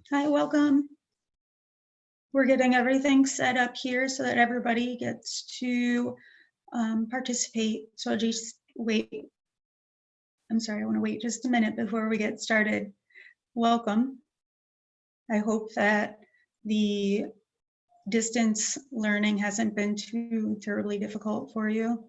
Hi, welcome. We're getting everything set up here so that everybody gets to participate. So I'll just wait. I'm sorry, I want to wait just a minute before we get started. Welcome. I hope that the distance learning hasn't been too terribly difficult for you.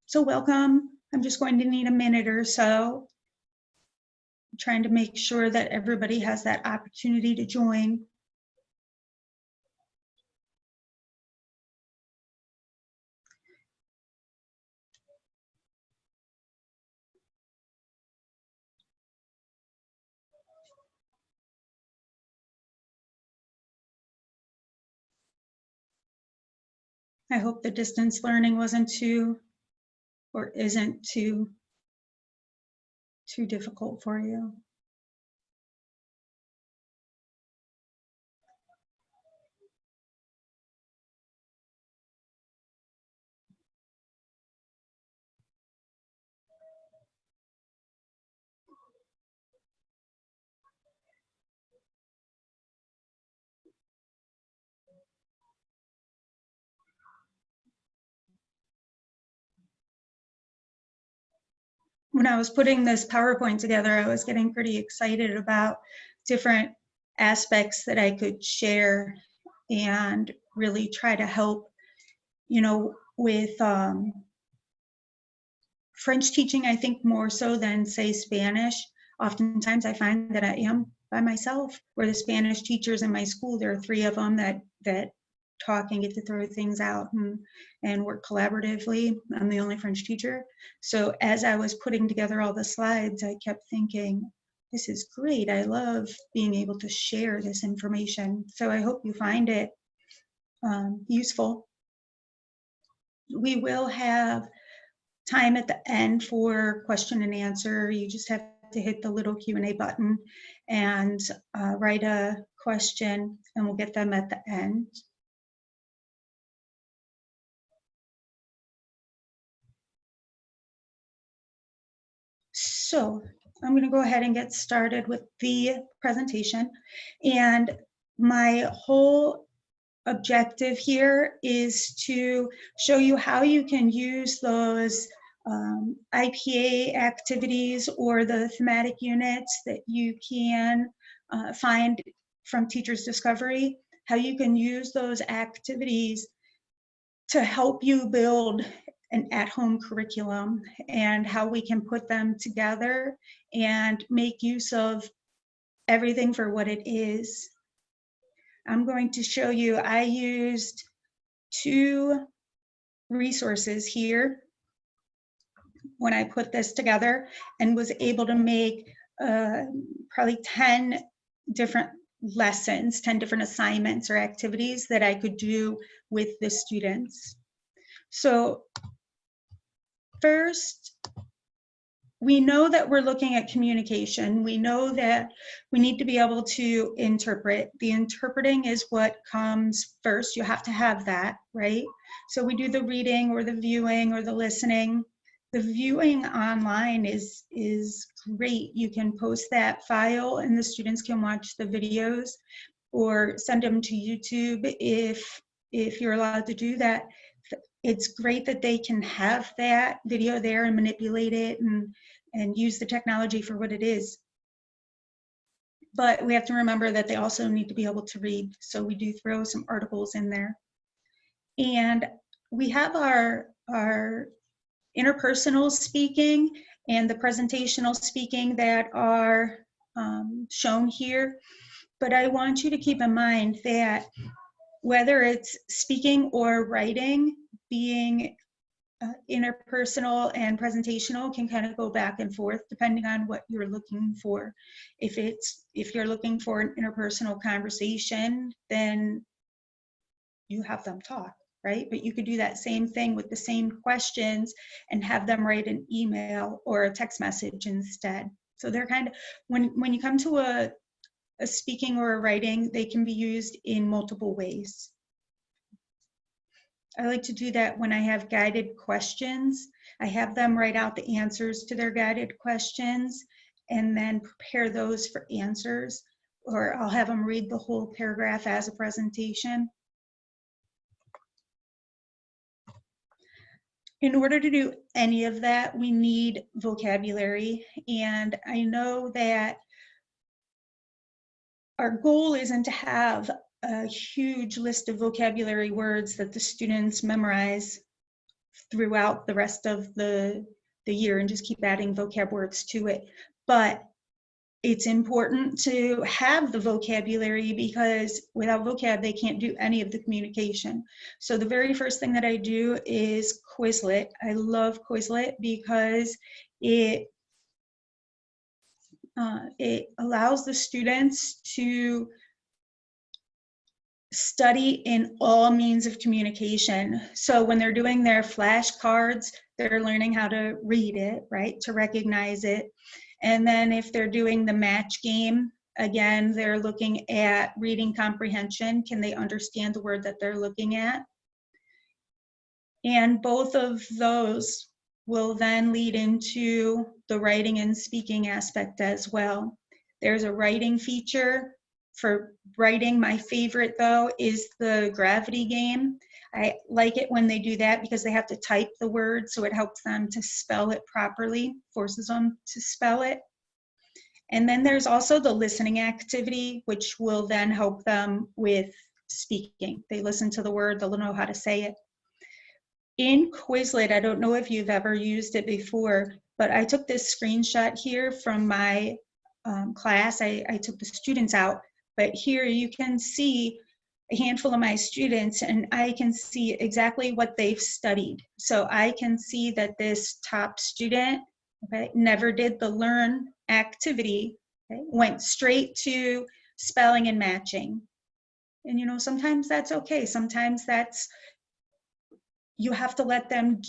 So welcome. I'm just going to need a minute or so. I'm trying to make sure that everybody has that opportunity to join. I hope the distance learning wasn't too, or isn't too difficult for you. When I was putting this PowerPoint together, I was getting pretty excited about different aspects that I could share and really try to help, with French teaching, I think more so than, say, Spanish. Oftentimes I find that I am by myself, where the Spanish teachers in my school, there are 3 of them that talk and get to throw things out and work collaboratively. I'm the only French teacher. So as I was putting together all the slides, I kept thinking, this is great. I love being able to share this information. So I hope you find it useful. We will have time at the end for question and answer. You just have to hit the little Q&A button and write a question, and we'll get them at the end. So I'm going to go ahead and get started with the presentation. And my whole objective here is to show you how you can use those IPA activities or the thematic units that you can find from Teacher's Discovery, how you can use those activities to help you build an at-home curriculum, and how we can put them together and make use of everything for what it is. I'm going to show you, I used 2 resources here when I put this together, and was able to make probably 10 different lessons, 10 different assignments or activities that I could do with the students. So first, we know that we're looking at communication. We know that we need to be able to interpret. The interpreting is what comes first. You have to have that, right? So we do the reading or the viewing or the listening. The viewing online is great. You can post that file and the students can watch the videos or send them to YouTube if you're allowed to do that. It's great that they can have that video there and manipulate it and use the technology for what it is. But we have to remember that they also need to be able to read. So we do throw some articles in there. And we have our interpersonal speaking and the presentational speaking that are shown here. But I want you to keep in mind that whether it's speaking or writing, being interpersonal and presentational can kind of go back and forth depending on what you're looking for. If you're looking for an interpersonal conversation, then you have them talk, right? But you could do that same thing with the same questions and have them write an email or a text message instead. So they're kind of, when you come to a speaking or a writing, they can be used in multiple ways. I like to do that when I have guided questions. I have them write out the answers to their guided questions and then prepare those for answers, or I'll have them read the whole paragraph as a presentation. In order to do any of that, we need vocabulary. And I know that our goal isn't to have a huge list of vocabulary words that the students memorize throughout the rest of the year and just keep adding vocab words to it. But it's important to have the vocabulary because without vocab, they can't do any of the communication. So the very first thing that I do is Quizlet. I love Quizlet because it allows the students to study in all means of communication. So when they're doing their flashcards, they're learning how to read it, right, to recognize it. And then if they're doing the match game, again, they're looking at reading comprehension. Can they understand the word that they're looking at? And both of those will then lead into the writing and speaking aspect as well. There's a writing feature for writing. My favorite though is the gravity game. I like it when they do that because they have to type the word, so it helps them to spell it properly, forces them to spell it. And then there's also the listening activity, which will then help them with speaking. They listen to the word, they'll know how to say it. In Quizlet, I don't know if you've ever used it before, but I took this screenshot here from my class. I took the students out, but here you can see a handful of my students and I can see exactly what they've studied. So I can see that this top student, okay, never did the learn activity, okay, went straight to spelling and matching. And you know, sometimes that's okay. Sometimes that's, you have to let them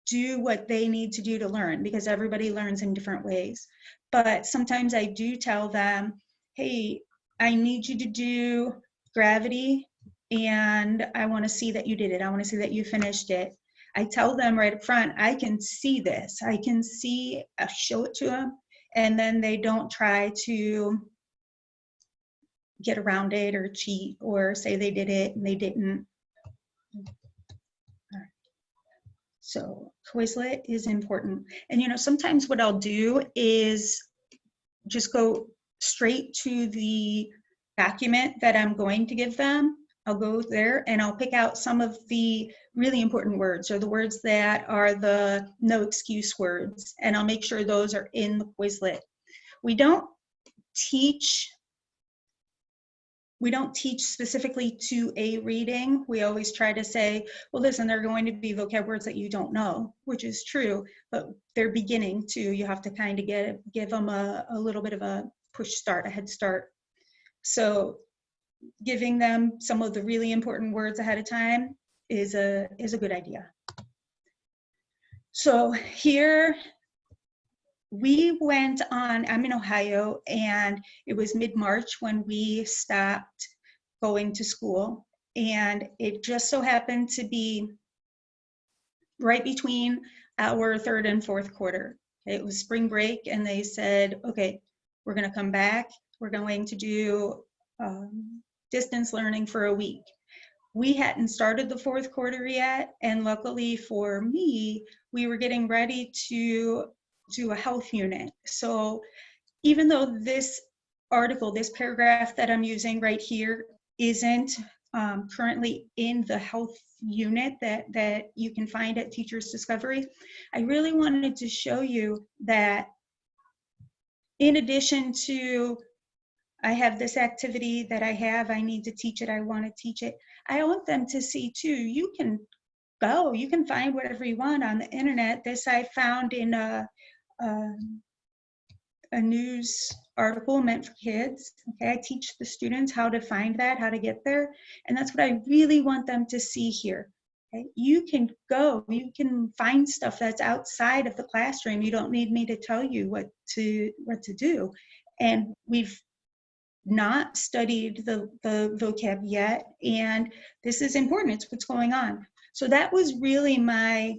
do what they need to do to learn because everybody learns in different ways. But sometimes I do tell them, hey, I need you to do gravity and I want to see that you did it. I want to see that you finished it. I tell them right up front, I can see this. I can see, I show it to them, and then they don't try to get around it or cheat or say they did it and they didn't. So Quizlet is important. And you know, sometimes what I'll do is just go straight to the document that I'm going to give them. I'll go there and I'll pick out some of the really important words or the words that are the no excuse words, and I'll make sure those are in the Quizlet. We don't teach specifically to a reading. We always try to say, well, listen, there are going to be vocab words that you don't know, which is true, but they're beginning to, you have to kind of give them a little bit of a push start, a head start. So giving them some of the really important words ahead of time is a good idea. So here we went on, I'm in Ohio, and it was mid-March when we stopped going to school. And it just so happened to be right between our third and fourth quarter. It was spring break, and they said, okay, we're gonna come back. We're going to do distance learning for a week. We hadn't started the fourth quarter yet, and luckily for me, we were getting ready to do a health unit. So even though this article, this paragraph that I'm using right here isn't currently in the health unit that you can find at Teachers Discovery, I really wanted to show you that in addition to I have this activity that I need to teach it, I want to teach it, I want them to see too, you can go. You can find whatever you want on the internet. This I found in a news article meant for kids. Okay, I teach the students how to find that, how to get there, and that's what I really want them to see here. Okay, you can go, you can find stuff that's outside of the classroom. You don't need me to tell you what to do. And we've not studied the vocab yet, and this is important. It's what's going on. So that was really my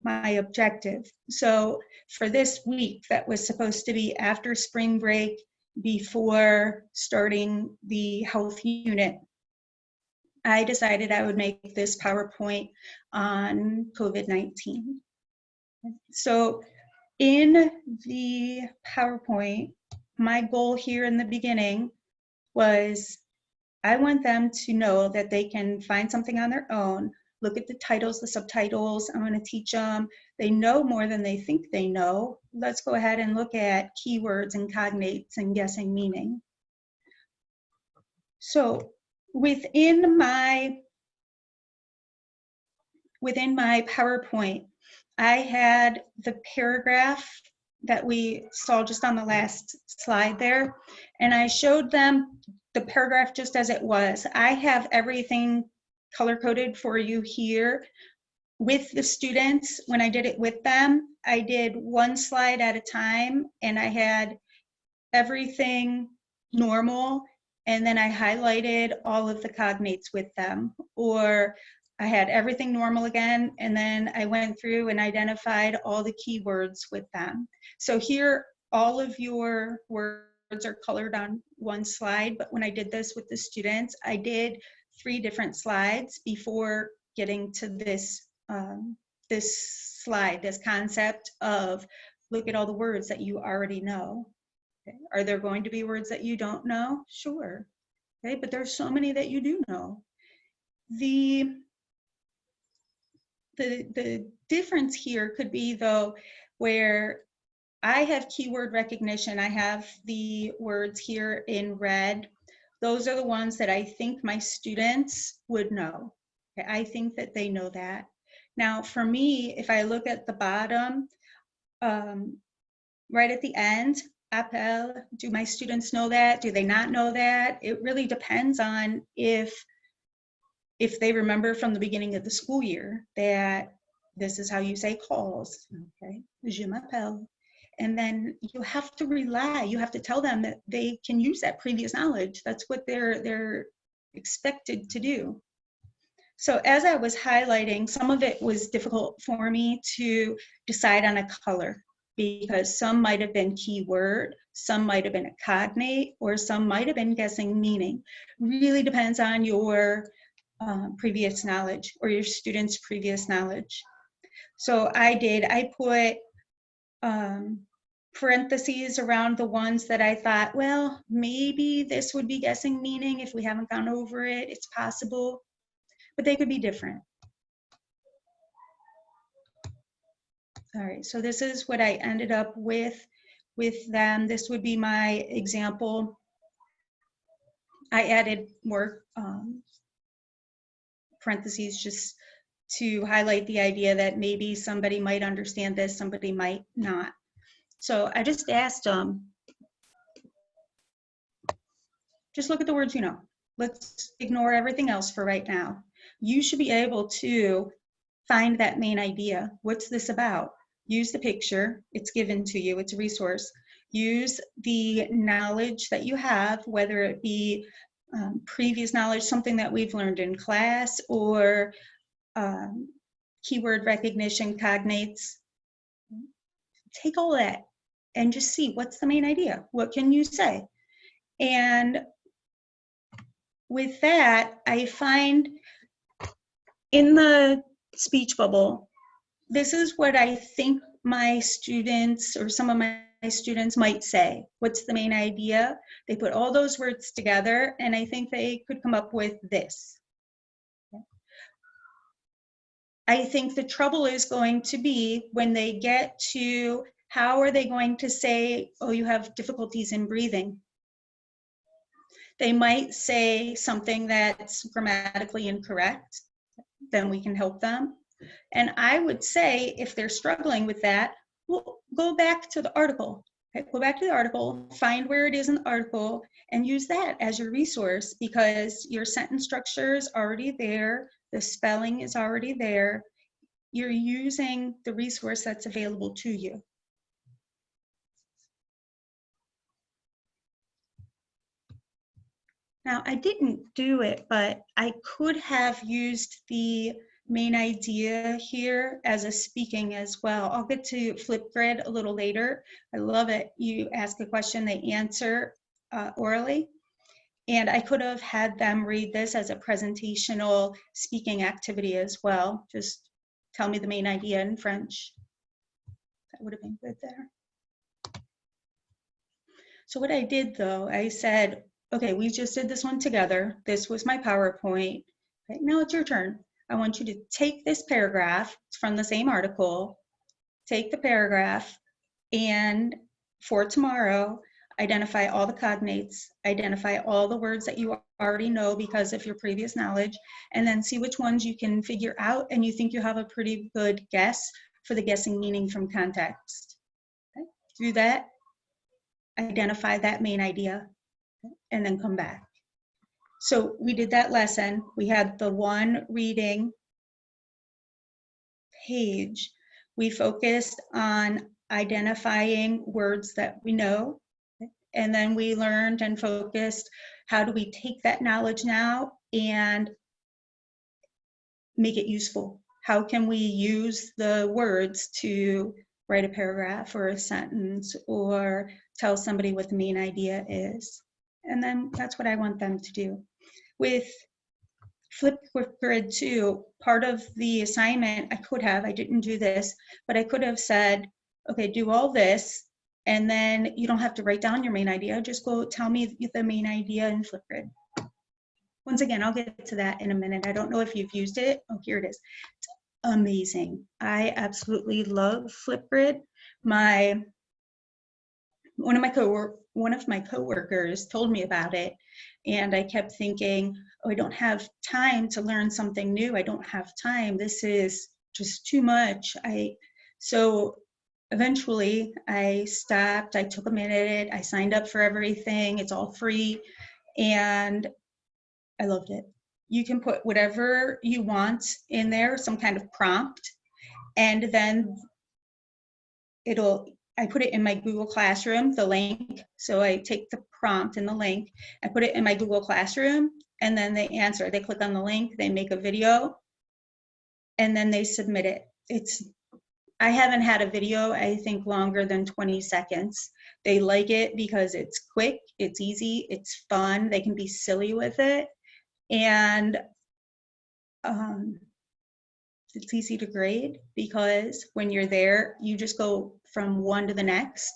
objective. So for this week, that was supposed to be after spring break, before starting the health unit, I decided I would make this PowerPoint on COVID-19. So in the PowerPoint, my goal here in the beginning was I want them to know that they can find something on their own, look at the titles, the subtitles. I'm going to teach them. They know more than they think they know. Let's go ahead and look at keywords and cognates and guessing meaning. So within my PowerPoint, I had the paragraph that we saw just on the last slide there, and I showed them the paragraph just as it was. I have everything color-coded for you here. With the students, when I did it with them, I did one slide at a time, and I had everything normal, and then I highlighted all of the cognates with them. Or I had everything normal again, and then I went through and identified all the keywords with them. So here, all of your words are colored on one slide, but when I did this with the students, I did 3 different slides before getting to this slide, this concept of look at all the words that you already know. Okay. Are there going to be words that you don't know? Sure. Okay, but there's so many that you do know. The difference here could be, though, where I have keyword recognition. I have the words here in red. Those are the ones that I think my students would know. Okay, I think that they know that. Now, for me, if I look at the bottom, right at the end, appel, do my students know that? Do they not know that? It really depends on if they remember from the beginning of the school year that this is how you say calls, okay? Je m'appelle. And then you have to rely, you have to tell them that they can use that previous knowledge. That's what they're expected to do. So as I was highlighting, some of it was difficult for me to decide on a color, because some might have been keyword, some might have been a cognate, or some might have been guessing meaning. Really depends on your previous knowledge or your students' previous knowledge. So I put parentheses around the ones that I thought, well, maybe this would be guessing meaning if we haven't gone over it. It's possible, but they could be different. All right, so this is what I ended up with them. This would be my example. I added more parentheses just to highlight the idea that maybe somebody might understand this, somebody might not. So I just asked them, just look at the words you know. Let's ignore everything else for right now. You should be able to find that main idea. What's this about? Use the picture. It's given to you. It's a resource. Use the knowledge that you have, whether it be previous knowledge, something that we've learned in class, or keyword recognition, cognates. Take all that and just see what's the main idea. What can you say? And with that, I find in the speech bubble, this is what I think my students or some of my students might say. What's the main idea? They put all those words together, and I think they could come up with this. I think the trouble is going to be when they get to how are they going to say, oh, you have difficulties in breathing. They might say something that's grammatically incorrect. Then we can help them. And I would say, if they're struggling with that, well, go back to the article. Okay? Go back to the article, find where it is in the article, and use that as your resource, because your sentence structure is already there, the spelling is already there. You're using the resource that's available to you. Now, I didn't do it, but I could have used the main idea here as a speaking as well. I'll get to Flipgrid a little later. I love it. You ask a question, they answer orally. And I could have had them read this as a presentational speaking activity as well. Just tell me the main idea in French. That would have been good there. So what I did though, I said, okay, we just did this one together. This was my PowerPoint. Okay, now it's your turn. I want you to take this paragraph from the same article, take the paragraph, and for tomorrow, identify all the cognates, identify all the words that you already know because of your previous knowledge, and then see which ones you can figure out and you think you have a pretty good guess for the guessing meaning from context. Okay? Do that, identify that main idea, and then come back. So we did that lesson. We had the one reading page. We focused on identifying words that we know, and then we learned and focused, how do we take that knowledge now and make it useful? How can we use the words to write a paragraph or a sentence or tell somebody what the main idea is? And then that's what I want them to do. With Flipgrid 2, part of the assignment, I didn't do this, but I could have said, okay, do all this, and then you don't have to write down your main idea, just go tell me the main idea in Flipgrid. Once again, I'll get to that in a minute. I don't know if you've used it. Oh, here it is. It's amazing. I absolutely love Flipgrid. One of my coworkers told me about it, and I kept thinking, oh, I don't have time to learn something new. I don't have time. This is just too much. So eventually I stopped. I took a minute. I signed up for everything. It's all free, and I loved it. You can put whatever you want in there, some kind of prompt, and then I put it in my Google Classroom, the link. So I take the prompt and the link, I put it in my Google Classroom, and then they answer. They click on the link, they make a video, and then they submit it. I haven't had a video, I think, longer than 20 seconds. They like it because it's quick, it's easy, it's fun, they can be silly with it, and it's easy to grade because when you're there, you just go from one to the next.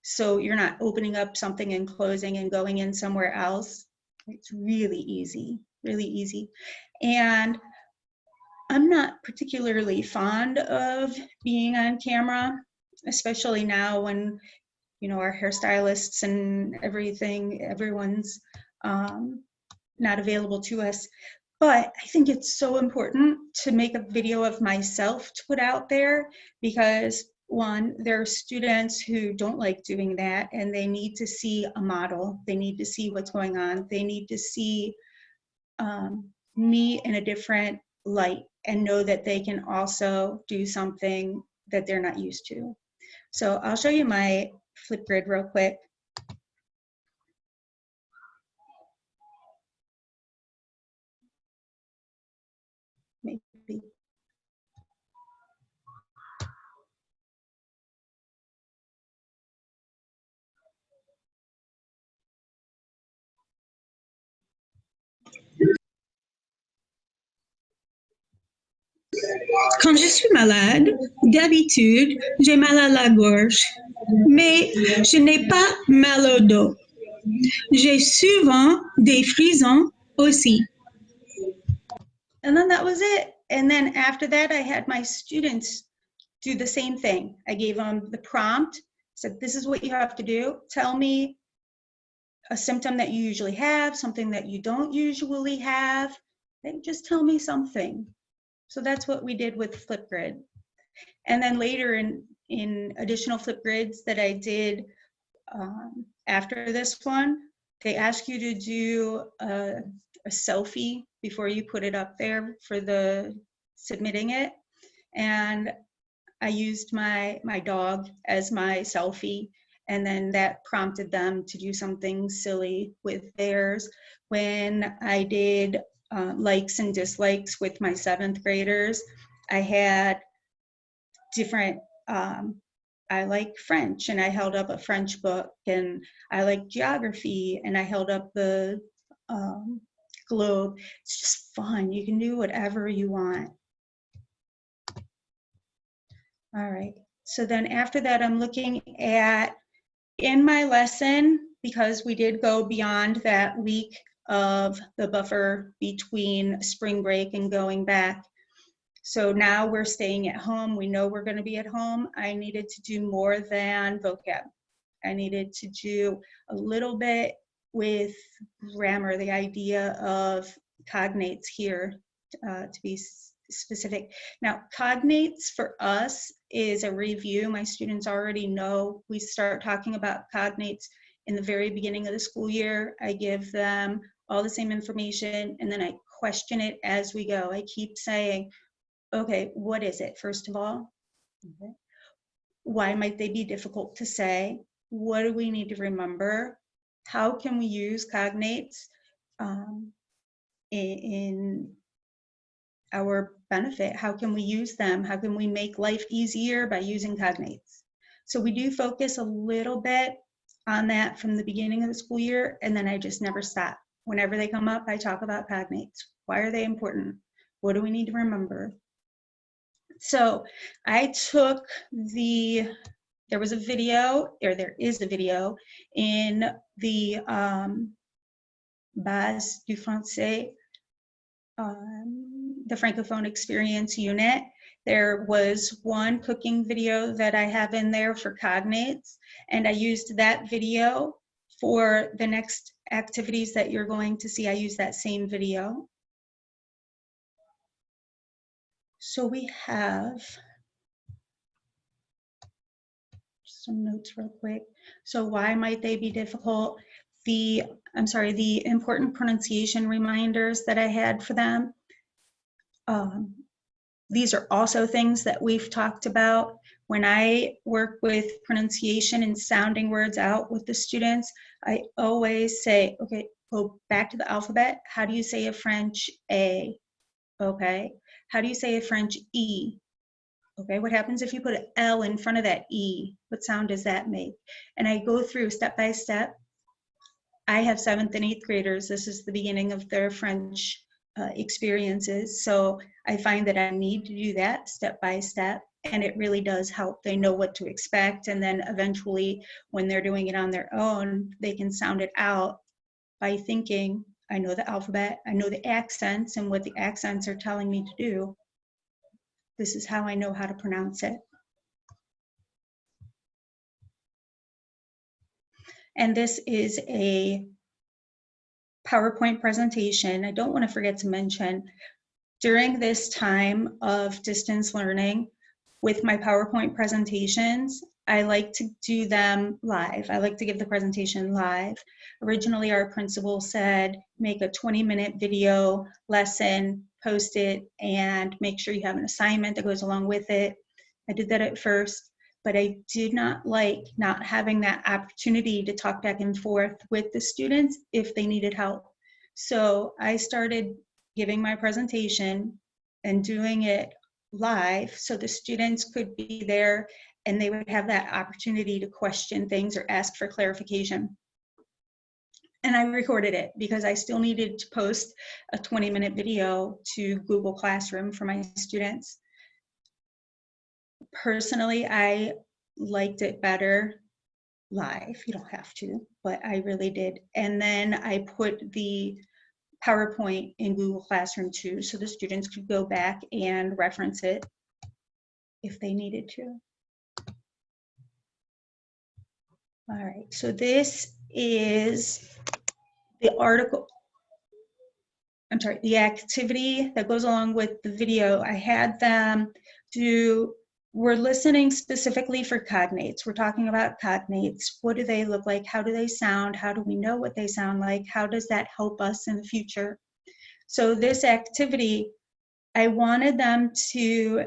So you're not opening up something and closing and going in somewhere else. It's really easy, really easy. And I'm not particularly fond of being on camera, especially now when, our hairstylists and everyone's not available to us. But I think it's so important to make a video of myself to put out there because, one, there are students who don't like doing that and they need to see a model. They need to see what's going on. They need to see me in a different light and know that they can also do something that they're not used to. So I'll show you my Flipgrid real quick. Maybe. Quand je suis malade, d'habitude, j'ai mal à la gorge, mais je n'ai pas mal au dos. J'ai souvent des frissons aussi. And then that was it. And then after that, I had my students do the same thing. I gave them the prompt, said, this is what you have to do. Tell me a symptom that you usually have, something that you don't usually have. Okay, just tell me something. So that's what we did with Flipgrid. And then later in additional Flipgrids that I did after this one, they ask you to do a selfie before you put it up there for the submitting it. And I used my dog as my selfie, and then that prompted them to do something silly with theirs. When I did likes and dislikes with my 7th graders, I had different, I like French, and I held up a French book, and I like geography, and I held up the globe. It's just fun. You can do whatever you want. All right, so then after that, I'm looking at, in my lesson, because we did go beyond that week of the buffer between spring break and going back. So now we're staying at home. We know we're going to be at home. I needed to do more than vocab. I needed to do a little bit with grammar, the idea of cognates here, to be specific. Now, cognates for us is a review. My students already know. We start talking about cognates in the very beginning of the school year. I give them all the same information, and then I question it as we go. I keep saying, okay, what is it, first of all? Okay. Why might they be difficult to say? What do we need to remember? How can we use cognates in our benefit? How can we use them? How can we make life easier by using cognates? So we do focus a little bit on that from the beginning of the school year, and then I just never stop. Whenever they come up, I talk about cognates. Why are they important? What do we need to remember? So I took there was a video, or there is a video in the Base du Français, the Francophone Experience unit. There was one cooking video that I have in there for cognates, and I used that video for the next activities that you're going to see. I use that same video. So we have some notes real quick. So why might they be difficult? The important pronunciation reminders that I had for them. These are also things that we've talked about. When I work with pronunciation and sounding words out with the students, I always say, okay, go back to the alphabet. How do you say a French A? Okay. How do you say a French E? Okay, what happens if you put an L in front of that E? What sound does that make? And I go through step by step. I have 7th and 8th graders. This is the beginning of their French experiences. So I find that I need to do that step by step, and it really does help. They know what to expect, and then eventually when they're doing it on their own, they can sound it out by thinking, I know the alphabet, I know the accents and what the accents are telling me to do. This is how I know how to pronounce it. And this is a PowerPoint presentation. I don't want to forget to mention, during this time of distance learning, with my PowerPoint presentations, I like to do them live. I like to give the presentation live. Originally, our principal said, make a 20-minute video lesson, post it, and make sure you have an assignment that goes along with it. I did that at first, but I did not like not having that opportunity to talk back and forth with the students if they needed help. So I started giving my presentation and doing it live so the students could be there and they would have that opportunity to question things or ask for clarification. And I recorded it because I still needed to post a 20-minute video to Google Classroom for my students. Personally, I liked it better live. You don't have to, but I really did. And then I put the PowerPoint in Google Classroom too, so the students could go back and reference it if they needed to. All right, so this is the article. I'm sorry, the activity that goes along with the video, I had them do, we're listening specifically for cognates. We're talking about cognates. What do they look like? How do they sound? How do we know what they sound like? How does that help us in the future? So this activity, I wanted them to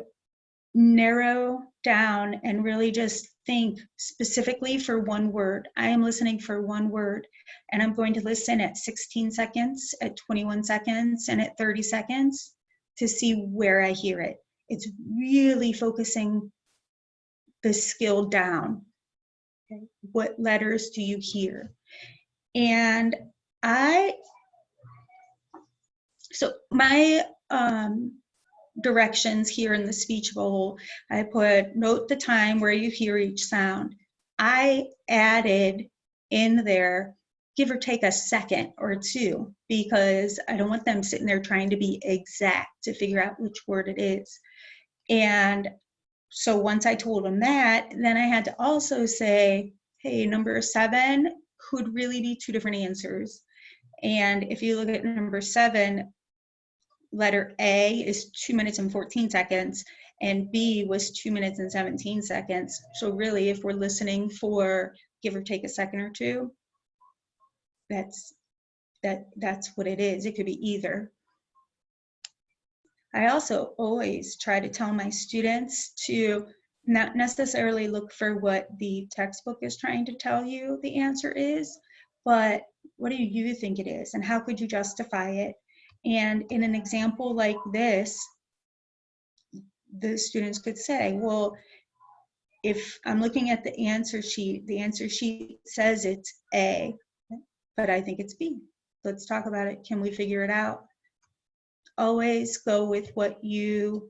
narrow down and really just think specifically for one word. I am listening for one word, and I'm going to listen at 16 seconds, at 21 seconds, and at 30 seconds to see where I hear it. It's really focusing the skill down. Okay. What letters do you hear? And so my directions here in the speech bowl, I put note the time where you hear each sound. I added in there, give or take a second or two, because I don't want them sitting there trying to be exact to figure out which word it is. And so once I told them that, then I had to also say, hey, number 7 could really be 2 different answers. And if you look at number 7, letter A is 2 minutes and 14 seconds, and B was 2 minutes and 17 seconds. So really, if we're listening for give or take a second or two, that's what it is. It could be either. I also always try to tell my students to not necessarily look for what the textbook is trying to tell you the answer is, but what do you think it is, and how could you justify it? And in an example like this, the students could say, well, if I'm looking at the answer sheet says it's A, but I think it's B. Let's talk about it. Can we figure it out? Always go with what you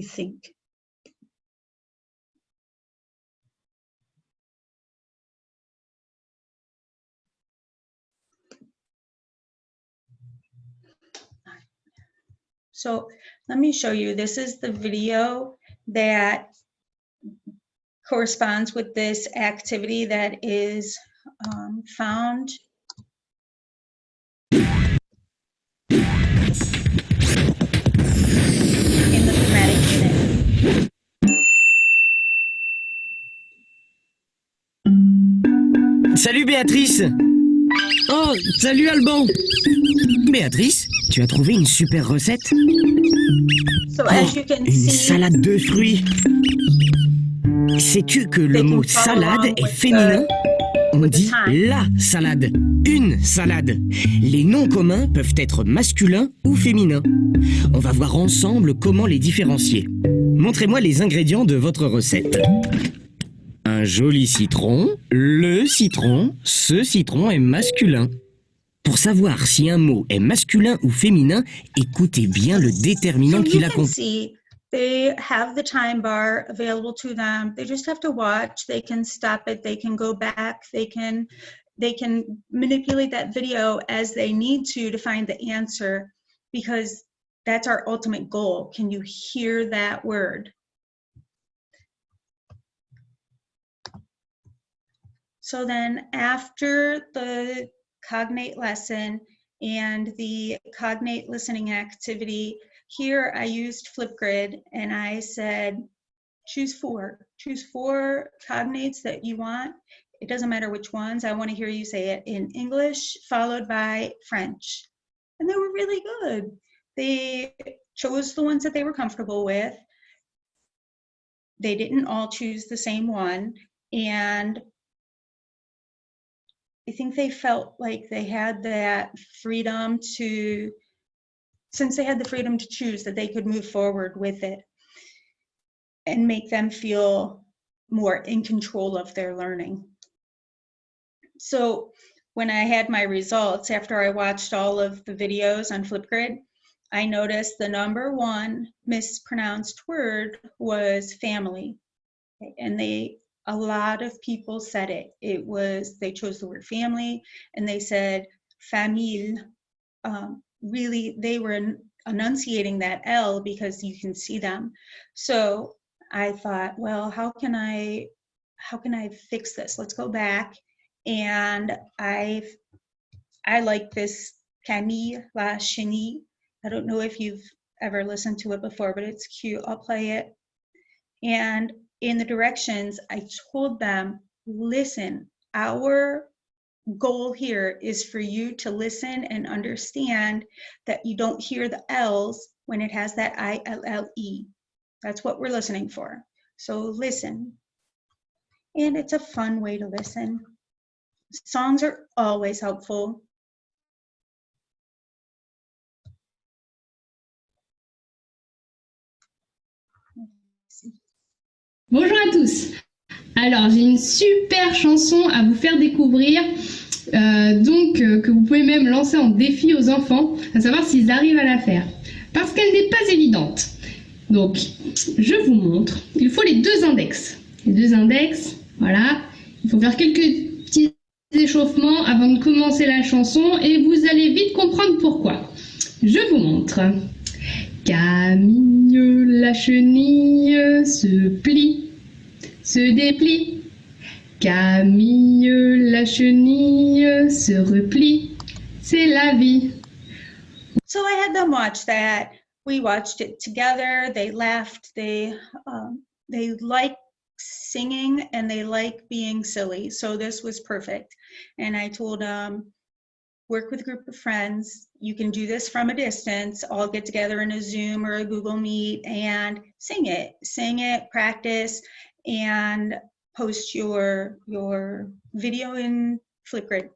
think. So let me show you. This is the video that corresponds with this activity that is found in the thematic unit. Salut Béatrice. Oh, salut Alban. Béatrice, tu as trouvé une super recette? So as you can Une see, salade de fruits. Sais-tu que le They can mot follow salade along est with féminin? On with the dit time. la salade, une salade. Les noms communs peuvent être masculins ou féminins. On va voir ensemble comment les différencier. Montrez-moi les ingrédients de votre recette. Un joli citron, le citron, ce citron est masculin. Pour savoir si un mot est masculin ou féminin, écoutez bien le déterminant So qui you can l'accompagne. see they have the time bar available to them. They just have to watch. They can stop it. They can go back. They can manipulate that video as they need to find the answer, because that's our ultimate goal. Can you hear that word? So then after the cognate lesson and the cognate listening activity, here I used Flipgrid and I said, choose 4 cognates that you want. It doesn't matter which ones. I want to hear you say it in English, followed by French. And they were really good. They chose the ones that they were comfortable with. They didn't all choose the same one. And I think they felt like they had that freedom to, since they had the freedom to choose, that they could move forward with it and make them feel more in control of their learning. So when I had my results, after I watched all of the videos on Flipgrid, I noticed the number 1 mispronounced word was family. And a lot of people said it. They chose the word family, and they said famille. Really, they were enunciating that L because you can see them. So I thought, well, how can I fix this? Let's go back. And I I like this Camille La Chenille. I don't know if you've ever listened to it before, but it's cute. I'll play it. And in the directions, I told them, listen, our goal here is for you to listen and understand that you don't hear the L's when it has that I-L-L-E. That's what we're listening for. So listen. And it's a fun way to listen. Songs are always helpful. Bonjour à tous. Alors, j'ai une super chanson à vous faire découvrir, que vous pouvez même lancer en défi aux enfants, à savoir s'ils arrivent à la faire. Parce qu'elle n'est pas évidente. Donc, je vous montre. Il faut les deux index. Les deux index, voilà. Il faut faire quelques petits échauffements avant de commencer la chanson et vous allez vite comprendre pourquoi. Je vous montre. Camille la chenille se plie, se déplie. Camille la chenille se replie, c'est la vie. So I had them watch that. We watched it together. They laughed. They like singing and they like being silly. So this was perfect. And I told them, work with a group of friends. You can do this from a distance. All get together in a Zoom or a Google Meet and sing it, practice, and post your video in Flipgrid.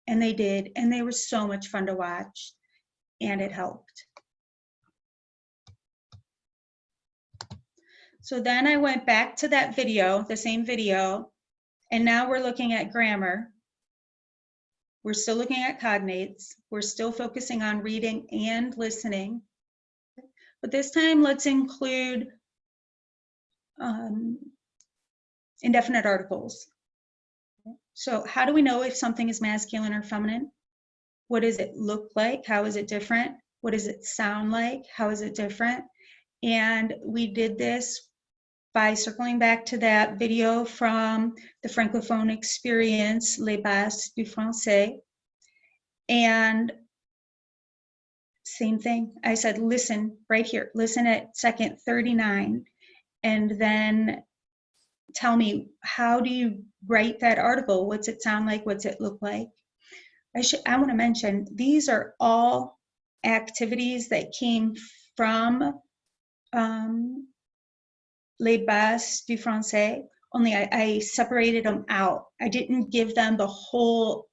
And they did, and they were so much fun to watch, and it helped. So then I went back to that video, the same video, and now we're looking at grammar. We're still looking at cognates. We're still focusing on reading and listening. But this time, let's include indefinite articles. So how do we know if something is masculine or feminine? What does it look like? How is it different? What does it sound like? How is it different? And we did this by circling back to that video from the Francophone experience, Les Bases du Français. And same thing, I said, listen right here, listen at second 39, and then tell me, how do you write that article? What's it sound like? What's it look like? I want to mention, these are all activities that came from Les Bases du Français, only I separated them out. I didn't give them the whole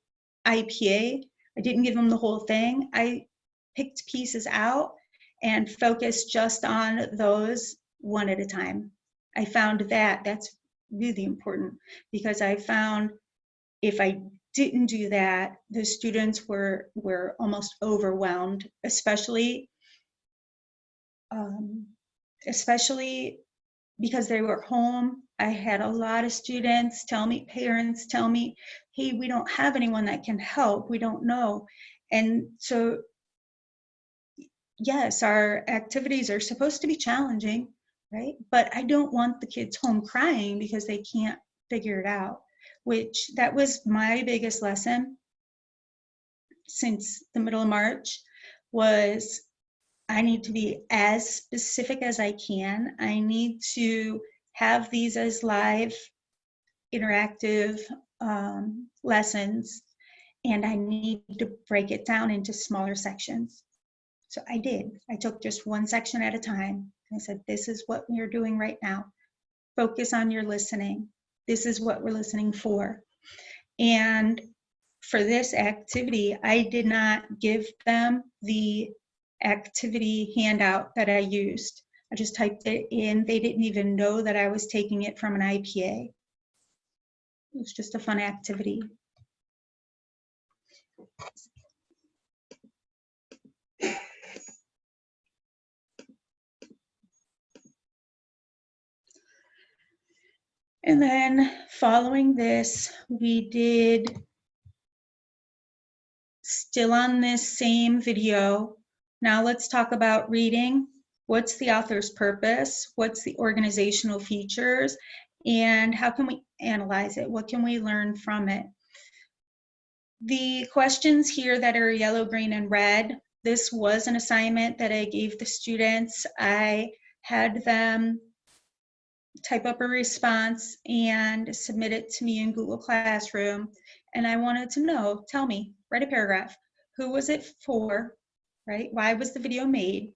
IPA. I didn't give them the whole thing. I picked pieces out and focused just on those one at a time. I found that's really important, because I found if I didn't do that, the students were almost overwhelmed, especially because they were home. I had a lot of parents tell me, hey, we don't have anyone that can help. We don't know. And so, yes, our activities are supposed to be challenging, right? But I don't want the kids home crying because they can't figure it out, which that was my biggest lesson since the middle of March was I need to be as specific as I can. I need to have these as live, interactive lessons, and I need to break it down into smaller sections. So I did. I took just one section at a time. I said, this is what we're doing right now. Focus on your listening. This is what we're listening for. And for this activity, I did not give them the activity handout that I used. I just typed it in. They didn't even know that I was taking it from an IPA. It was just a fun activity. And then following this, we did, still on this same video, now let's talk about reading. What's the author's purpose? What's the organizational features? And how can we analyze it? What can we learn from it? The questions here that are yellow, green, and red, this was an assignment that I gave the students. I had them type up a response and submit it to me in Google Classroom. And I wanted to know, tell me, write a paragraph. Who was it for, right? Why was the video made?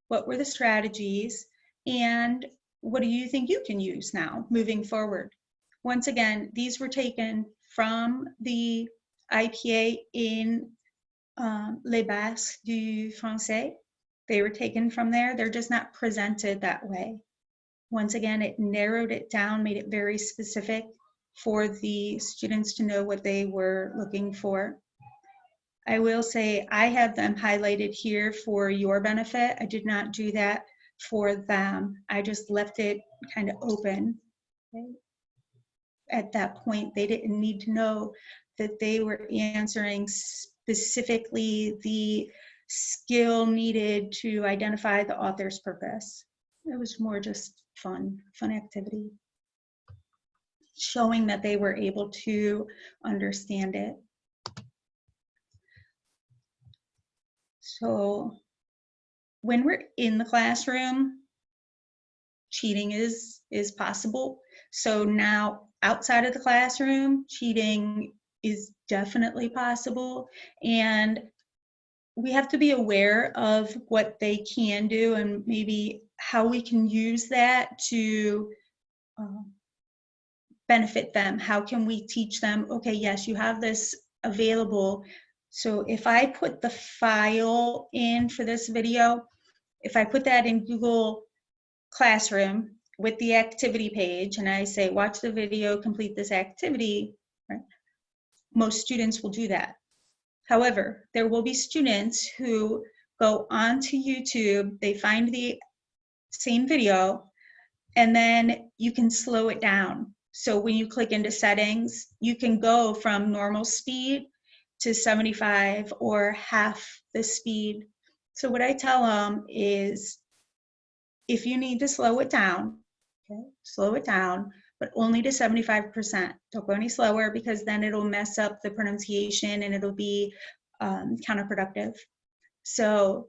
What were the strategies? And what do you think you can use now moving forward? Once again, these were taken from the IPA in Les Bases du Français. They were taken from there. They're just not presented that way. Once again, it narrowed it down, made it very specific for the students to know what they were looking for. I will say I have them highlighted here for your benefit. I did not do that for them. I just left it kind of open. Okay. At that point, they didn't need to know that they were answering specifically the skill needed to identify the author's purpose. It was more just fun activity, showing that they were able to understand it. So when we're in the classroom, cheating is possible. So now outside of the classroom, cheating is definitely possible. And we have to be aware of what they can do and maybe how we can use that to benefit them. How can we teach them, okay, yes, you have this available. So if I put the file in for this video, if I put that in Google Classroom with the activity page and I say, watch the video, complete this activity, right? Most students will do that. However, there will be students who go onto YouTube, they find the same video, and then you can slow it down. So when you click into settings, you can go from normal speed to 75 or half the speed. So what I tell them is, if you need to slow it down, okay, slow it down, but only to 75%. Don't go any slower because then it'll mess up the pronunciation and it'll be counterproductive. So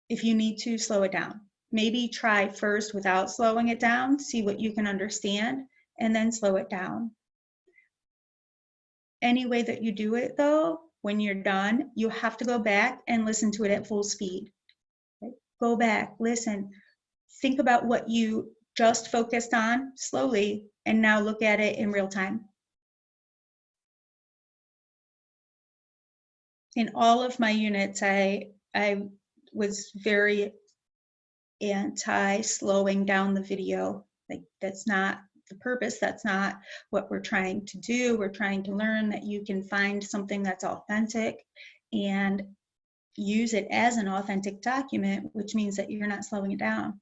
if you need to slow it down, maybe try first without slowing it down, see what you can understand, and then slow it down. Any way that you do it though, when you're done, you have to go back and listen to it at full speed. Okay? Go back, listen, think about what you just focused on slowly, and now look at it in real time. In all of my units, I was very anti slowing down the video. Like, that's not the purpose. That's not what we're trying to do. We're trying to learn that you can find something that's authentic and use it as an authentic document, which means that you're not slowing it down.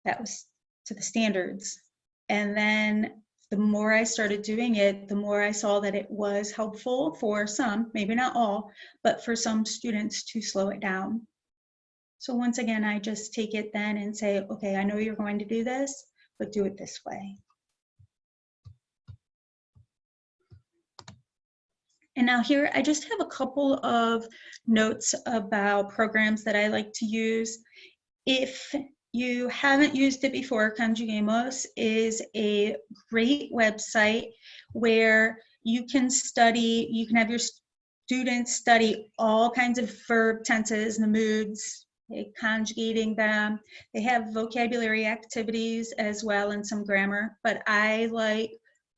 That was to the standards. And then the more I started doing it, the more I saw that it was helpful for some, maybe not all, but for some students to slow it down. So once again, I just take it then and say, okay, I know you're going to do this, but do it this way. And now here, I just have a couple of notes about programs that I like to use. If you haven't used it before, Conjugamos is a great website where you can study, you can have your students study all kinds of verb tenses and the moods, conjugating them. They have vocabulary activities as well and some grammar, but I like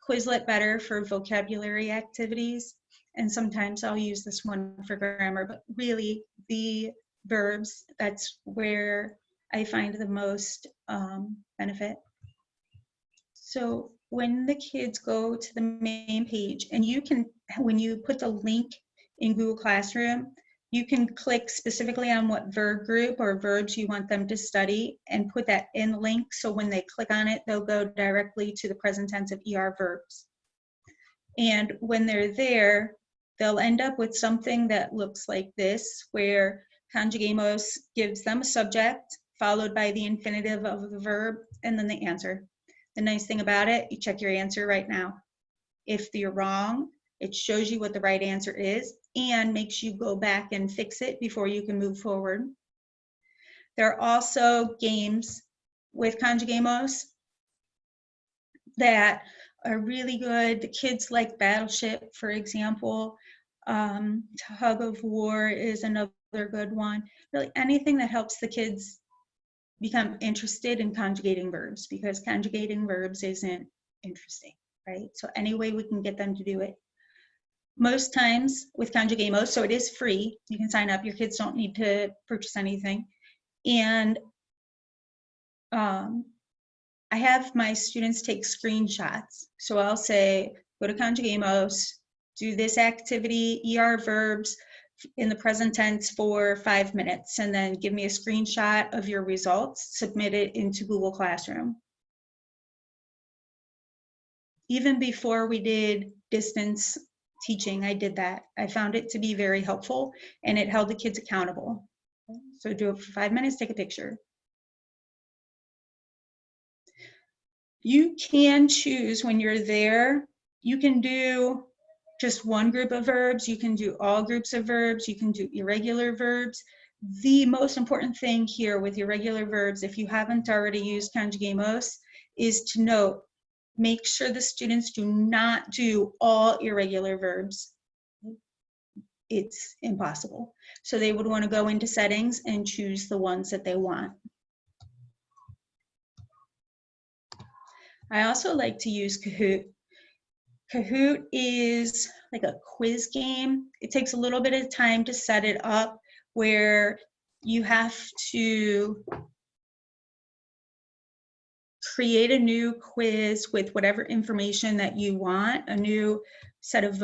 Quizlet better for vocabulary activities. And sometimes I'll use this one for grammar, but really the verbs, that's where I find the most benefit. So when the kids go to the main page, and you can, when you put the link in Google Classroom, you can click specifically on what verb group or verbs you want them to study and put that in the link. So when they click on it, they'll go directly to the present tense of ER verbs. And when they're there, they'll end up with something that looks like this, where Conjugamos gives them a subject, followed by the infinitive of the verb, and then the answer. The nice thing about it, you check your answer right now. If you're wrong, It shows you what the right answer is and makes you go back and fix it before you can move forward. There are also games with Conjugamos that are really good. The kids like Battleship, for example. Tug of War is another good one. Really anything that helps the kids become interested in conjugating verbs, because conjugating verbs isn't interesting, right? So any way we can get them to do it. Most times with Conjugamos, so it is free. You can sign up. Your kids don't need to purchase anything. And I have my students take screenshots. So I'll say, go to Conjugamos, do this activity, ER verbs in the present tense for 5 minutes, and then give me a screenshot of your results, submit it into Google Classroom. Even before we did distance teaching, I did that. I found it to be very helpful, and it held the kids accountable. So do it for 5 minutes, take a picture. You can choose when you're there, you can do just one group of verbs, you can do all groups of verbs, you can do irregular verbs. The most important thing here with irregular verbs, if you haven't already used Conjugamos, is to note, make sure the students do not do all irregular verbs. It's impossible. So they would want to go into settings and choose the ones that they want. I also like to use Kahoot. Kahoot is like a quiz game. It takes a little bit of time to set it up, where you have to create a new quiz with whatever information that you want, a new set of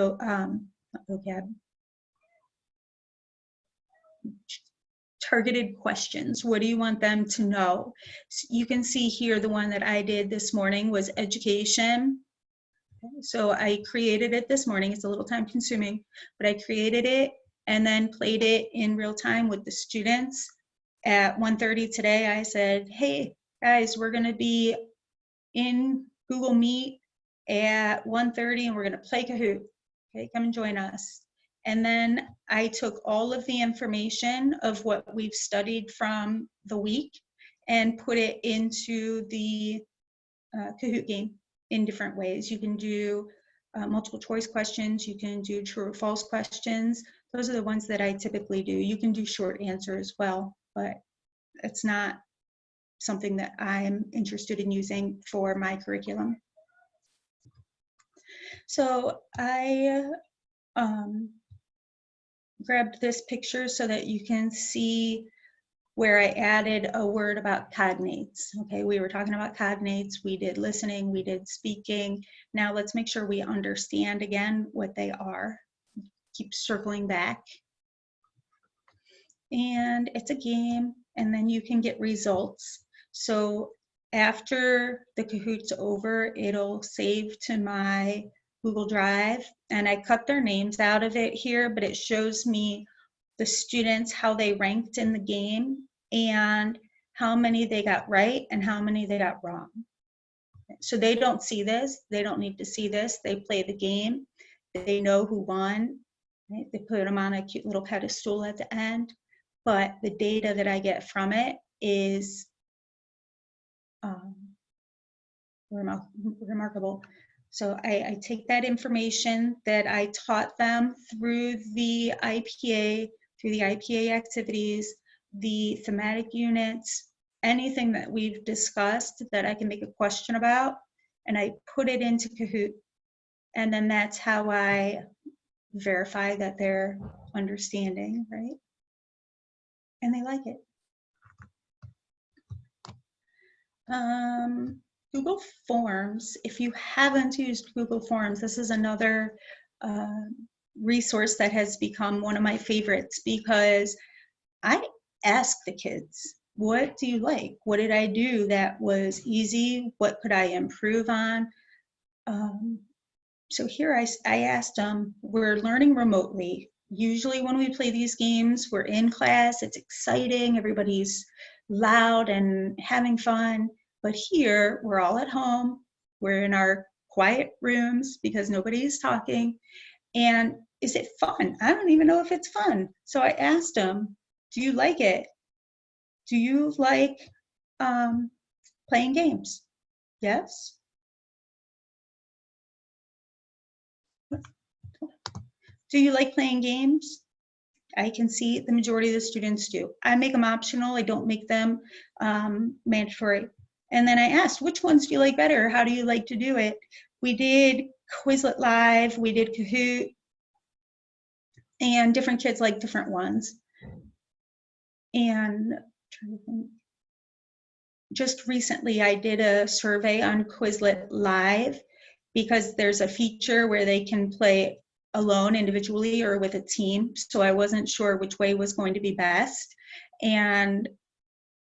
targeted questions. What do you want them to know? So you can see here the one that I did this morning was education. So I created it this morning. It's a little time consuming, but I created it and then played it in real time with the students. At 1:30 today, I said, hey guys, we're gonna be in Google Meet at 1:30 and we're gonna play Kahoot. Okay, come and join us. And then I took all of the information of what we've studied from the week and put it into the Kahoot game in different ways. You can do multiple choice questions. You can do true or false questions. Those are the ones that I typically do. You can do short answer as well, but it's not something that I'm interested in using for my curriculum. So I grabbed this picture so that you can see where I added a word about cognates. Okay, we were talking about cognates, we did listening, we did speaking. Now let's make sure we understand again what they are. Keep circling back. And it's a game, and then you can get results. So after the Kahoot's over, it'll save to my Google Drive, and I cut their names out of it here, but it shows me the students, how they ranked in the game, and how many they got right and how many they got wrong. So they don't see this, they don't need to see this, they play the game, they know who won, right? They put them on a cute little pedestal at the end, but the data that I get from it is remarkable. So I take that information that I taught them through the IPA, through the IPA activities, the thematic units, anything that we've discussed that I can make a question about, and I put it into Kahoot. And then that's how I verify that they're understanding, right? And they like it. Google Forms, if you haven't used Google Forms, this is another resource that has become one of my favorites, because I ask the kids, what do you like? What did I do that was easy? What could I improve on? So here I asked them, we're learning remotely. Usually when we play these games, we're in class, it's exciting, everybody's loud and having fun. But here, we're all at home, we're in our quiet rooms because nobody's talking, And is it fun? I don't even know if it's fun. So I asked them, do you like it? Do you like playing games? Yes. Do you like playing games? I can see the majority of the students do. I make them optional. I don't make them mandatory. And then I asked, which ones do you like better? How do you like to do it? We did Quizlet Live, we did Kahoot, and different kids like different ones. And just recently I did a survey on Quizlet Live because there's a feature where they can play alone individually or with a team. So I wasn't sure which way was going to be best. And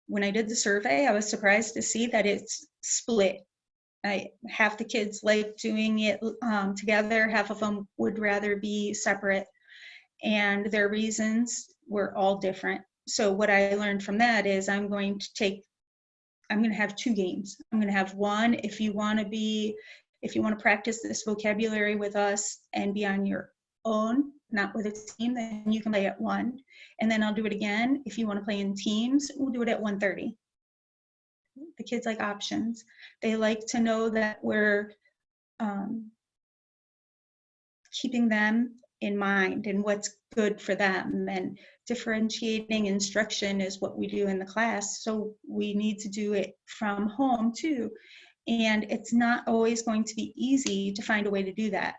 when I did the survey, I was surprised to see that it's split. Half the kids like doing it together, half of them would rather be separate. And their reasons were all different. So what I learned from that is I'm going to have 2 games. I'm going to have one if you want to practice this vocabulary with us and be on your own, not with a team, then you can play at 1. And then I'll do it again. If you want to play in teams, we'll do it at 1:30. The kids like options. They like to know that we're keeping them in mind and what's good for them, and differentiating instruction is what we do in the class, so we need to do it from home too. And it's not always going to be easy to find a way to do that.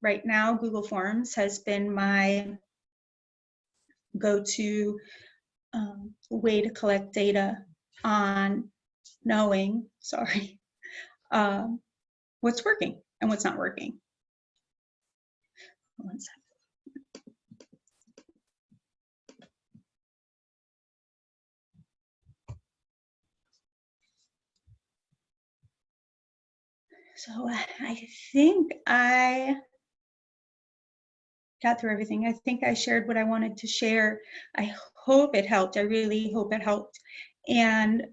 Right now, Google Forms has been my go-to way to collect data on knowing, what's working and what's not working. One second. So I think I got through everything. I think I shared what I wanted to share. I hope it helped. I really hope it helped. And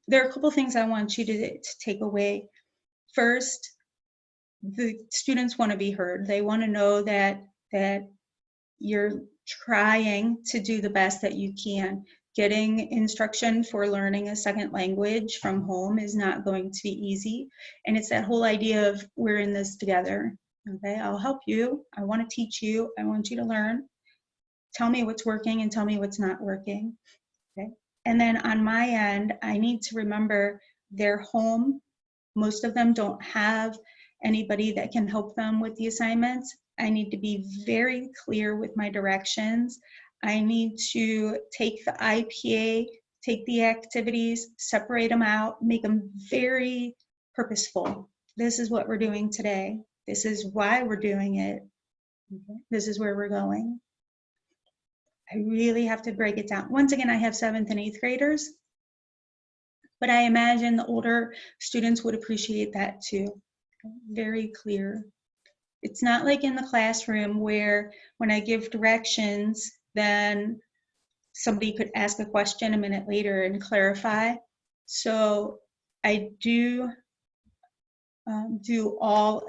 there are a couple things I want you to take away. First, the students want to be heard. They want to know that you're trying to do the best that you can. Getting instruction for learning a second language from home is not going to be easy. And it's that whole idea of we're in this together. Okay, I'll help you. I want to teach you. I want you to learn. Tell me what's working and tell me what's not working. Okay. And then on my end, I need to remember they're home. Most of them don't have anybody that can help them with the assignments. I need to be very clear with my directions. I need to take the IPA, take the activities, separate them out, make them very purposeful. This is what we're doing today. This is why we're doing it. Okay. This is where we're going. I really have to break it down. Once again, I have 7th and 8th graders, but I imagine the older students would appreciate that too. Very clear. It's not like in the classroom where when I give directions, then somebody could ask a question a minute later and clarify. So I do all,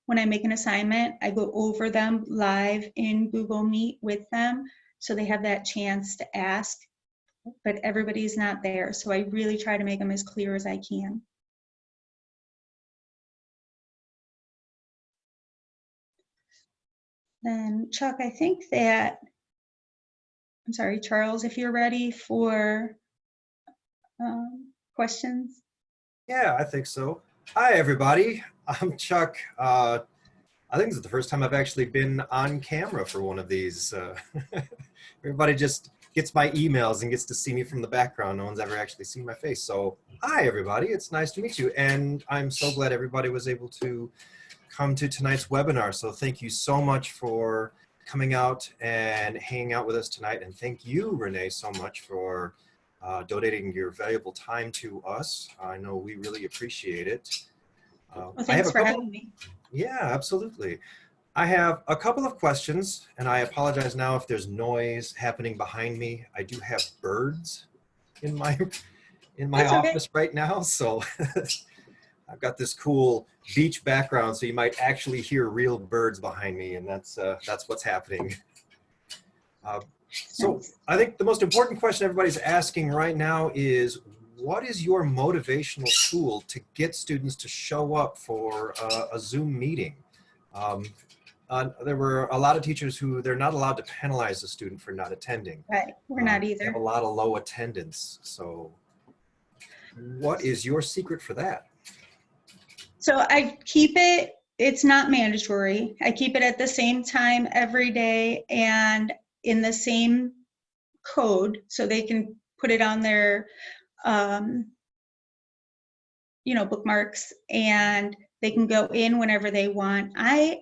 when I make an assignment, I go over them live in Google Meet with them, so they have that chance to ask, but everybody's not there. So I really try to make them as clear as I can. Then Chuck, I think that, I'm sorry, Charles, if you're ready for questions. Yeah, I think so. Hi, everybody. I'm Chuck. I think this is the first time I've actually been on camera for one of these. Everybody just gets my emails and gets to see me from the background. No one's ever actually seen my face. So hi, everybody. It's nice to meet you. And I'm so glad everybody was able to come to tonight's webinar. So thank you so much for coming out and hanging out with us tonight. And thank you, Renee, so much for donating your valuable time to us. I know we really appreciate it. Well, thanks for having me. Yeah, absolutely. I have a couple of questions, and I apologize now if there's noise happening behind me. I do have birds in in my That's okay. office right now, so I've got this cool beach background, so you might actually hear real birds behind me, and that's what's happening. So Nice. I think the most important question everybody's asking right now is, what is your motivational tool to get students to show up for a Zoom meeting? There were a lot of teachers who they're not allowed to penalize the student for not attending. Right. We're not They either. have a lot of low attendance. So what is your secret for that? So I keep it, it's not mandatory. I keep it at the same time every day and in the same code so they can put it on their, bookmarks, and they can go in whenever they want. I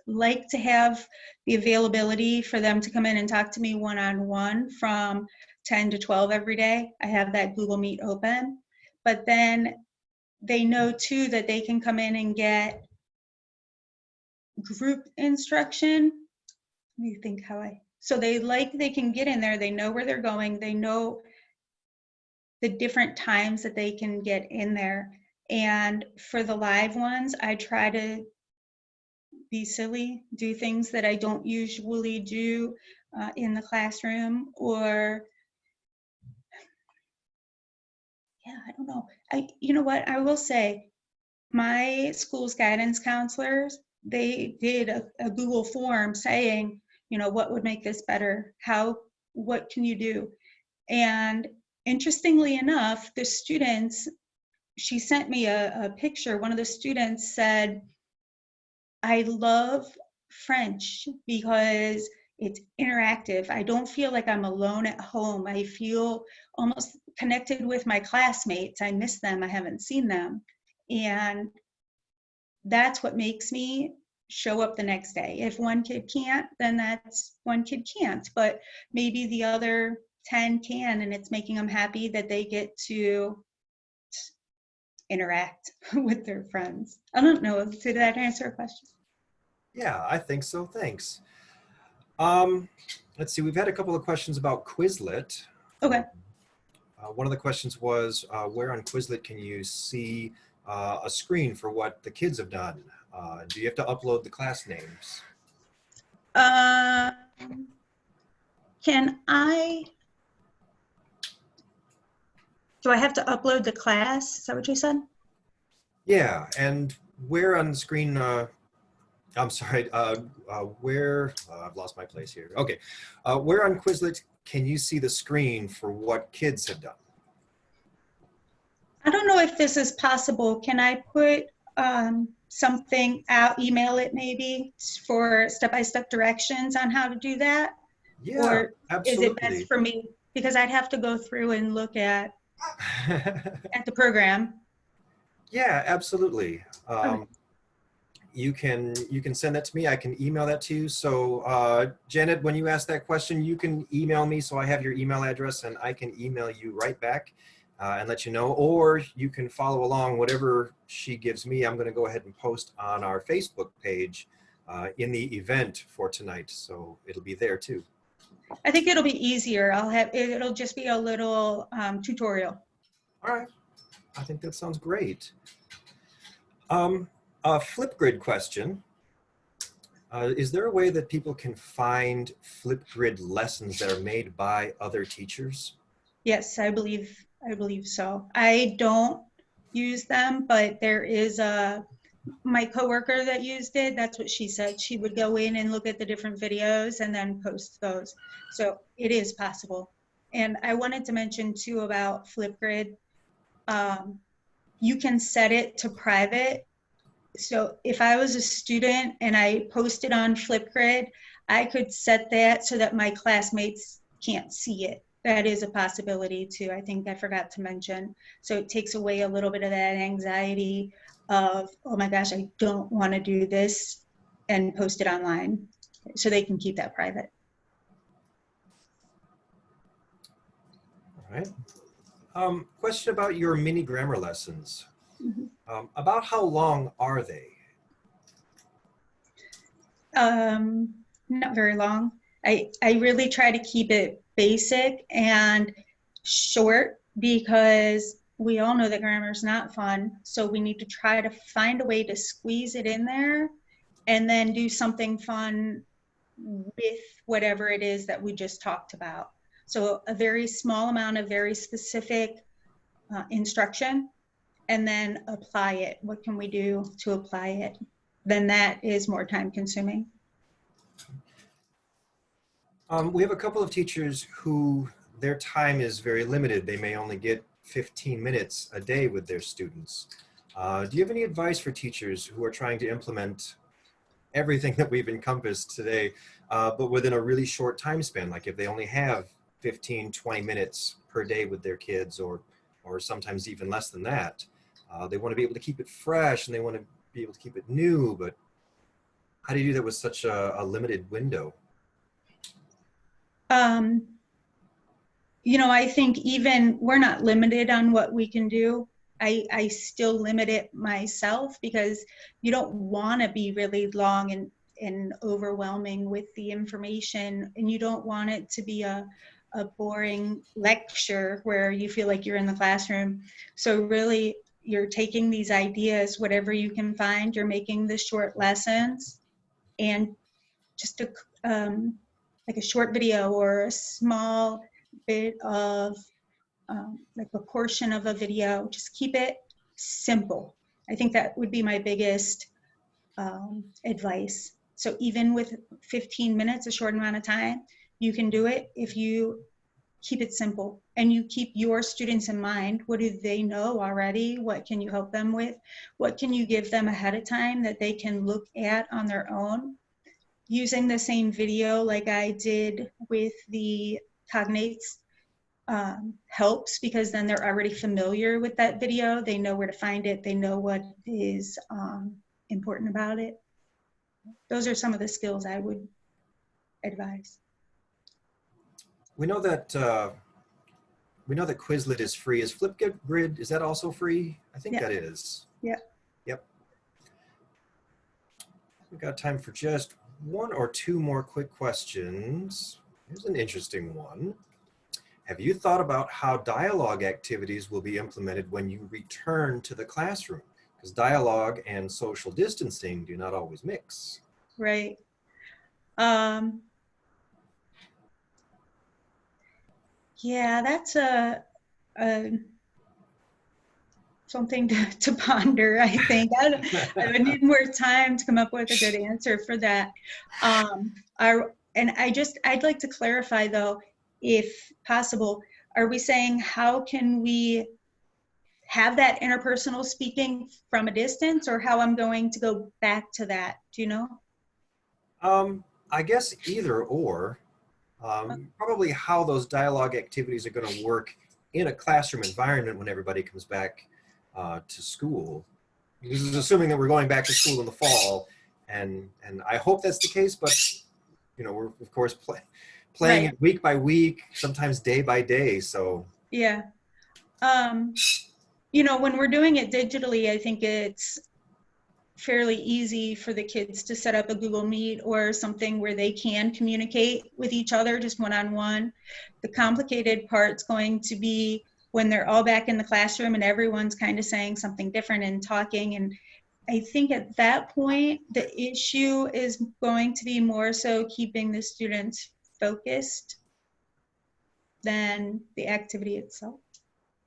like to have the availability for them to come in and talk to me one-on-one from 10 to 12 every day. I have that Google Meet open, but then they know too that they can come in and get group instruction. Let me think so they can get in there, they know where they're going, they know the different times that they can get in there. And for the live ones, I try to be silly, do things that I don't usually do in the classroom, or I don't know. You know what, I will say, my school's guidance counselors, they did a Google form saying, what would make this better? What can you do? And interestingly enough, the students, she sent me a picture. One of the students said, I love French because it's interactive. I don't feel like I'm alone at home. I feel almost connected with my classmates. I miss them. I haven't seen them. And that's what makes me show up the next day. If one kid can't, then that's one kid can't. But maybe the other 10 can, and it's making them happy that they get to interact with their friends. I don't know, did that answer a question? Yeah, I think so. Thanks. Let's see, we've had a couple of questions about Quizlet. Okay. One of the questions was, where on Quizlet can you see a screen for what the kids have done? Do you have to upload the class names? Do I have to upload the class? Is that what you said? Yeah, and where on the screen, I'm sorry, where, I've lost my place here. Okay, where on Quizlet can you see the screen for what kids have done? I don't know if this is possible. Can I put something out, email it maybe, for step-by-step directions on how to do that? Yeah, or absolutely. Is it best for me? Because I'd have to go through and look at the program. Yeah, absolutely. Okay. You can send that to me. I can email that to you. So Janet, when you ask that question, you can email me, so I have your email address, and I can email you right back and let you know. Or you can follow along whatever she gives me. I'm going to go ahead and post on our Facebook page in the event for tonight, so it'll be there too. I think it'll be easier. It'll just be a little tutorial. All right, I think that sounds great. A Flipgrid question. Is there a way that people can find Flipgrid lessons that are made by other teachers? Yes, I believe so. I don't use them, but there is my coworker that used it. That's what she said. She would go in and look at the different videos and then post those. So it is possible. And I wanted to mention too about Flipgrid. You can set it to private. So if I was a student and I posted on Flipgrid, I could set that so that my classmates can't see it. That is a possibility too. I think I forgot to mention. So it takes away a little bit of that anxiety of, oh my gosh, I don't want to do this, and post it online. So they can keep that private. All right. Question about your mini grammar lessons. Mm-hmm. About how long are they? Not very long. I really try to keep it basic and short because we all know that grammar is not fun. So we need to try to find a way to squeeze it in there and then do something fun with whatever it is that we just talked about. So a very small amount of very specific instruction, and then apply it. What can we do to apply it? Then that is more time consuming. We have a couple of teachers who their time is very limited. They may only get 15 minutes a day with their students. Do you have any advice for teachers who are trying to implement everything that we've encompassed today, but within a really short time span? Like if they only have 15, 20 minutes per day with their kids, or sometimes even less than that. They want to be able to keep it fresh and they want to be able to keep it new, but how do you do that with such a limited window? You know, I think even we're not limited on what we can do. I still limit it myself because you don't want to be really long and overwhelming with the information, and you don't want it to be a boring lecture where you feel like you're in the classroom. So really, you're taking these ideas, whatever you can find, you're making the short lessons, and just like a short video or a small bit of like a portion of a video. Just keep it simple. I think that would be my biggest advice. So even with 15 minutes, a short amount of time, you can do it if you keep it simple and you keep your students in mind. What do they know already? What can you help them with? What can you give them ahead of time that they can look at on their own? Using the same video like I did with the cognates helps, because then they're already familiar with that video. They know where to find it. They know what is important about it. Those are some of the skills I would advise. We know that Quizlet is free. Is Flipgrid, is that also free? I think that is. Yeah. Yep. We've got time for just one or two more quick questions. Here's an interesting one. Have you thought about how dialogue activities will be implemented when you return to the classroom? Because dialogue and social distancing do not always mix. Right. Yeah, that's something to ponder, I think. I would need more time to come up with a good answer for that. I'd like to clarify though, if possible, are we saying how can we have that interpersonal speaking from a distance, or how I'm going to go back to that? Do you know? I guess either or. Probably how those dialogue activities are going to work in a classroom environment when everybody comes back to school. This is assuming that we're going back to school in the fall, and I hope that's the case, but you know, we're of course playing it week by week, sometimes day by day, so. Yeah. You know, when we're doing it digitally, I think it's fairly easy for the kids to set up a Google Meet or something where they can communicate with each other just one-on-one. The complicated part's going to be when they're all back in the classroom and everyone's kind of saying something different and talking. And I think at that point, the issue is going to be more so keeping the students focused than the activity itself,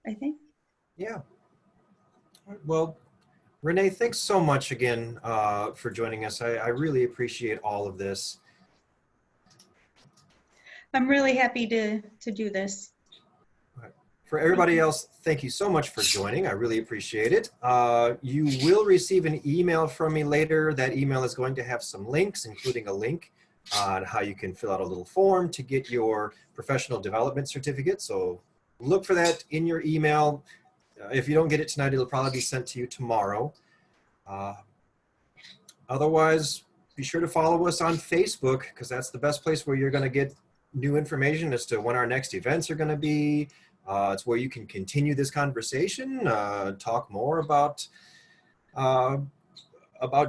I think. Yeah. Well, Renee, thanks so much again for joining us. I really appreciate all of this. I'm really happy to do this. For everybody else, thank you so much for joining. I really appreciate it. You will receive an email from me later. That email is going to have some links, including a link on how you can fill out a little form to get your professional development certificate. So look for that in your email. If you don't get it tonight, it'll probably be sent to you tomorrow. Otherwise, be sure to follow us on Facebook, because that's the best place where you're going to get new information as to when our next events are going to be. It's where you can continue this conversation, talk more about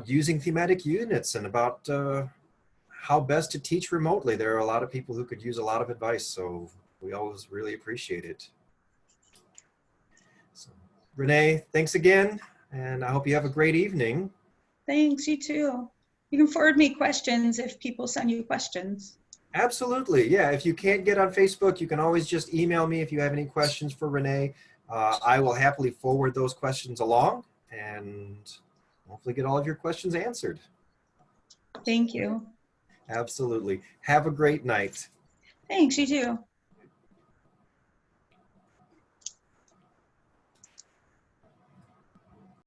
using thematic units and about how best to teach remotely. There are a lot of people who could use a lot of advice, so we always really appreciate it. Renee, thanks again, and I hope you have a great evening. Thanks, you too. You can forward me questions if people send you questions. Absolutely. Yeah, if you can't get on Facebook, you can always just email me if you have any questions for Renee. I will happily forward those questions along and hopefully get all of your questions answered. Thank you. Absolutely. Have a great night. Thanks, you too.